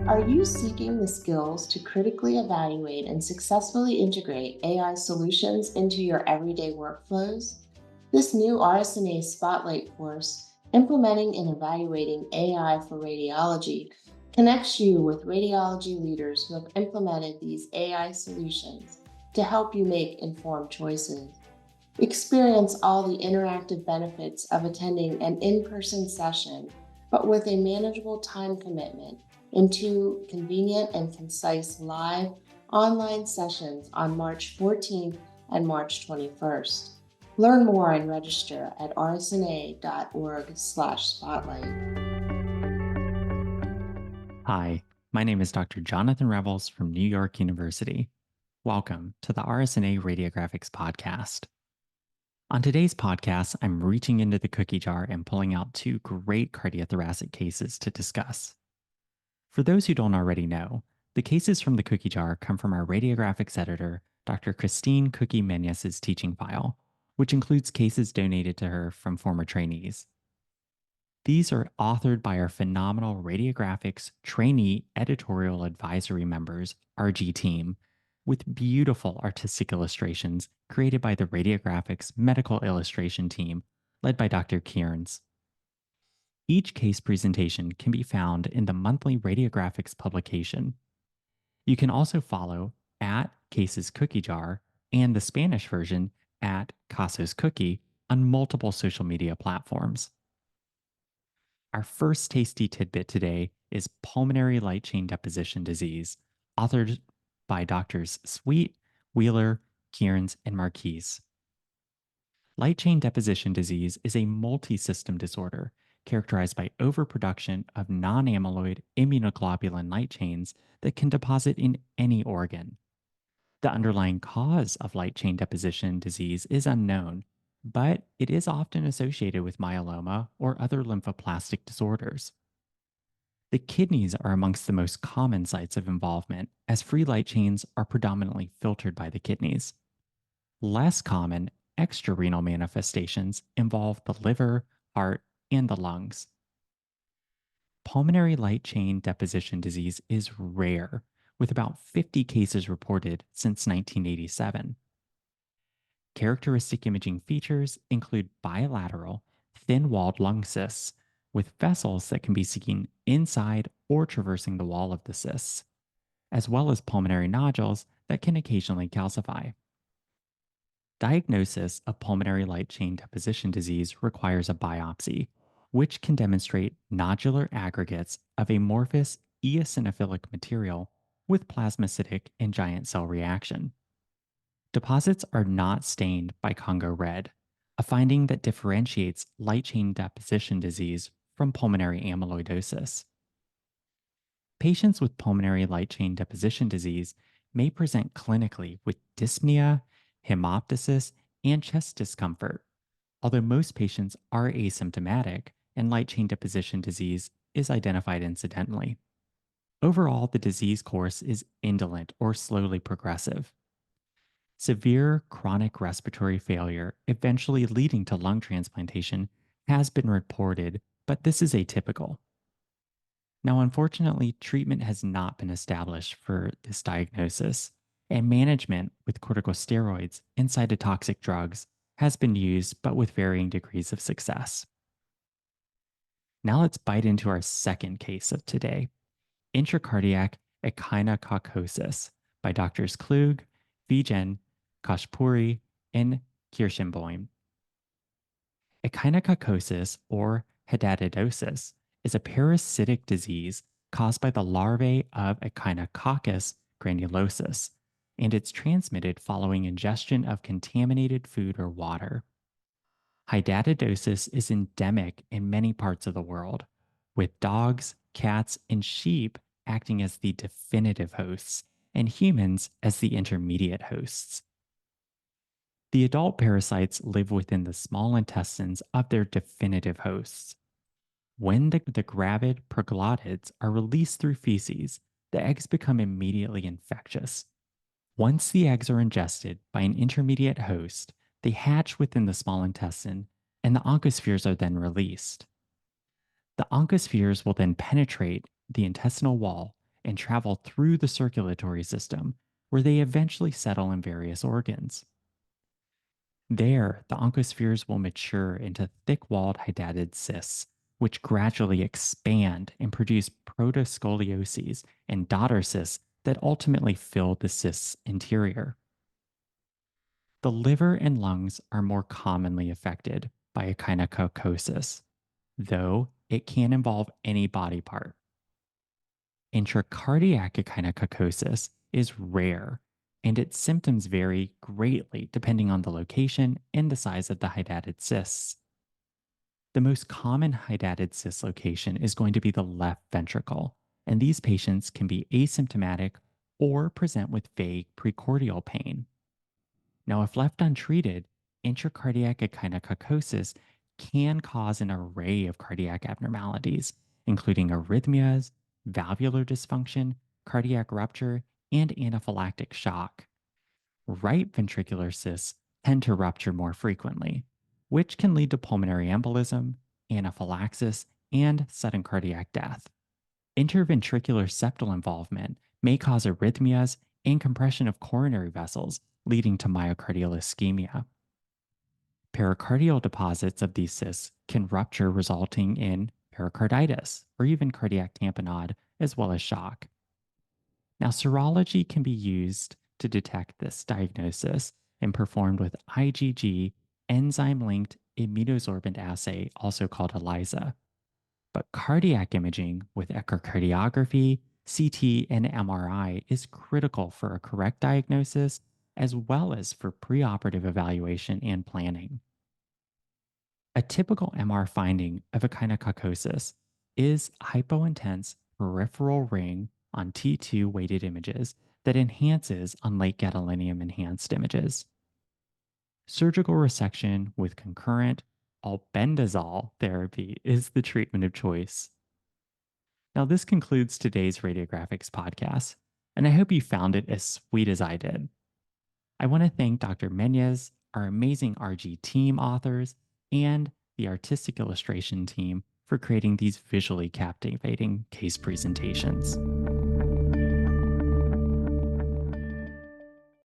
Are you seeking the skills to critically evaluate and successfully integrate AI solutions into your everyday workflows? This new RSNA Spotlight course, Implementing and Evaluating AI for Radiology, connects you with radiology leaders who have implemented these AI solutions to help you make informed choices. Experience all the interactive benefits of attending an in person session, but with a manageable time commitment, in two convenient and concise live online sessions on March 14th and March 21st. Learn more and register at rsna.org/spotlight. Hi, my name is Dr. Jonathan Revels from New York University. Welcome to the RSNA RadioGraphics podcast. On today's podcast, I'm reaching into the cookie jar and pulling out two great cardiothoracic cases to discuss. For those who don't already know, the cases from the cookie jar come from our radiographics editor, Dr. Christine Cooky Menyes's teaching file, which includes cases donated to her from former trainees. These are authored by our phenomenal radiographics trainee editorial advisory members, RG team, with beautiful artistic illustrations created by the radiographics medical illustration team led by Dr. Kearns. Each case presentation can be found in the monthly radiographics publication. You can also follow at Cases Cookie Jar and the Spanish version at Casos Cookie on multiple social media platforms. Our first tasty tidbit today is pulmonary light chain deposition disease, authored by doctors Sweet, Wheeler, Kearns, and Marquise. Light chain deposition disease is a multi-system disorder characterized by overproduction of non-amyloid immunoglobulin light chains that can deposit in any organ. The underlying cause of light chain deposition disease is unknown, but it is often associated with myeloma or other lymphoplastic disorders. The kidneys are amongst the most common sites of involvement, as free light chains are predominantly filtered by the kidneys. Less common extrarenal manifestations involve the liver, heart, and the lungs. Pulmonary light chain deposition disease is rare, with about 50 cases reported since 1987. Characteristic imaging features include bilateral, thin walled lung cysts with vessels that can be seen inside or traversing the wall of the cysts, as well as pulmonary nodules that can occasionally calcify. Diagnosis of pulmonary light chain deposition disease requires a biopsy, which can demonstrate nodular aggregates of amorphous eosinophilic material with plasmacytic and giant cell reaction. Deposits are not stained by Congo red, a finding that differentiates light chain deposition disease from pulmonary amyloidosis. Patients with pulmonary light chain deposition disease may present clinically with dyspnea, hemoptysis, and chest discomfort, although most patients are asymptomatic and light chain deposition disease is identified incidentally. Overall, the disease course is indolent or slowly progressive. Severe chronic respiratory failure, eventually leading to lung transplantation, has been reported, but this is atypical. Now, unfortunately, treatment has not been established for this diagnosis, and management with corticosteroids and cytotoxic drugs has been used, but with varying degrees of success. Now, let's bite into our second case of today, intracardiac echinococcosis by Drs. Klug, Vigen, Kashpuri, and Kirschenboim. Echinococcosis, or hidatidosis, is a parasitic disease caused by the larvae of Echinococcus granulosus, and it's transmitted following ingestion of contaminated food or water. Hidatidosis is endemic in many parts of the world, with dogs, cats, and sheep acting as the definitive hosts and humans as the intermediate hosts. The adult parasites live within the small intestines of their definitive hosts. When the gravid proglottids are released through feces, the eggs become immediately infectious. Once the eggs are ingested by an intermediate host, they hatch within the small intestine, and the oncospheres are then released. The oncospheres will then penetrate the intestinal wall and travel through the circulatory system, where they eventually settle in various organs. There, the oncospheres will mature into thick walled hydatid cysts, which gradually expand and produce protoscolioses and daughter cysts that ultimately fill the cyst's interior. The liver and lungs are more commonly affected by echinococosis, though it can involve any body part. Intracardiac echinococosis is rare, and its symptoms vary greatly depending on the location and the size of the hydatid cysts. The most common hydatid cyst location is going to be the left ventricle, and these patients can be asymptomatic or present with vague precordial pain. Now, if left untreated, intracardiac echinococosis can cause an array of cardiac abnormalities, including arrhythmias, valvular dysfunction, cardiac rupture, and anaphylactic shock. Right ventricular cysts tend to rupture more frequently, which can lead to pulmonary embolism, anaphylaxis, and sudden cardiac death. Interventricular septal involvement may cause arrhythmias and compression of coronary vessels, leading to myocardial ischemia. Pericardial deposits of these cysts can rupture, resulting in pericarditis or even cardiac tamponade, as well as shock. Now, serology can be used to detect this diagnosis and performed with IgG enzyme linked immunosorbent assay, also called ELISA. But cardiac imaging with echocardiography, CT, and MRI is critical for a correct diagnosis as well as for preoperative evaluation and planning. A typical MR finding of echinococosis is hypointense peripheral ring on T2 weighted images that enhances on late gadolinium enhanced images. Surgical resection with concurrent albendazole therapy is the treatment of choice. Now, this concludes today's RadioGraphics podcast, and I hope you found it as sweet as I did. I want to thank Dr. Menez, our amazing RG team authors, and the artistic illustration team for creating these visually captivating case presentations.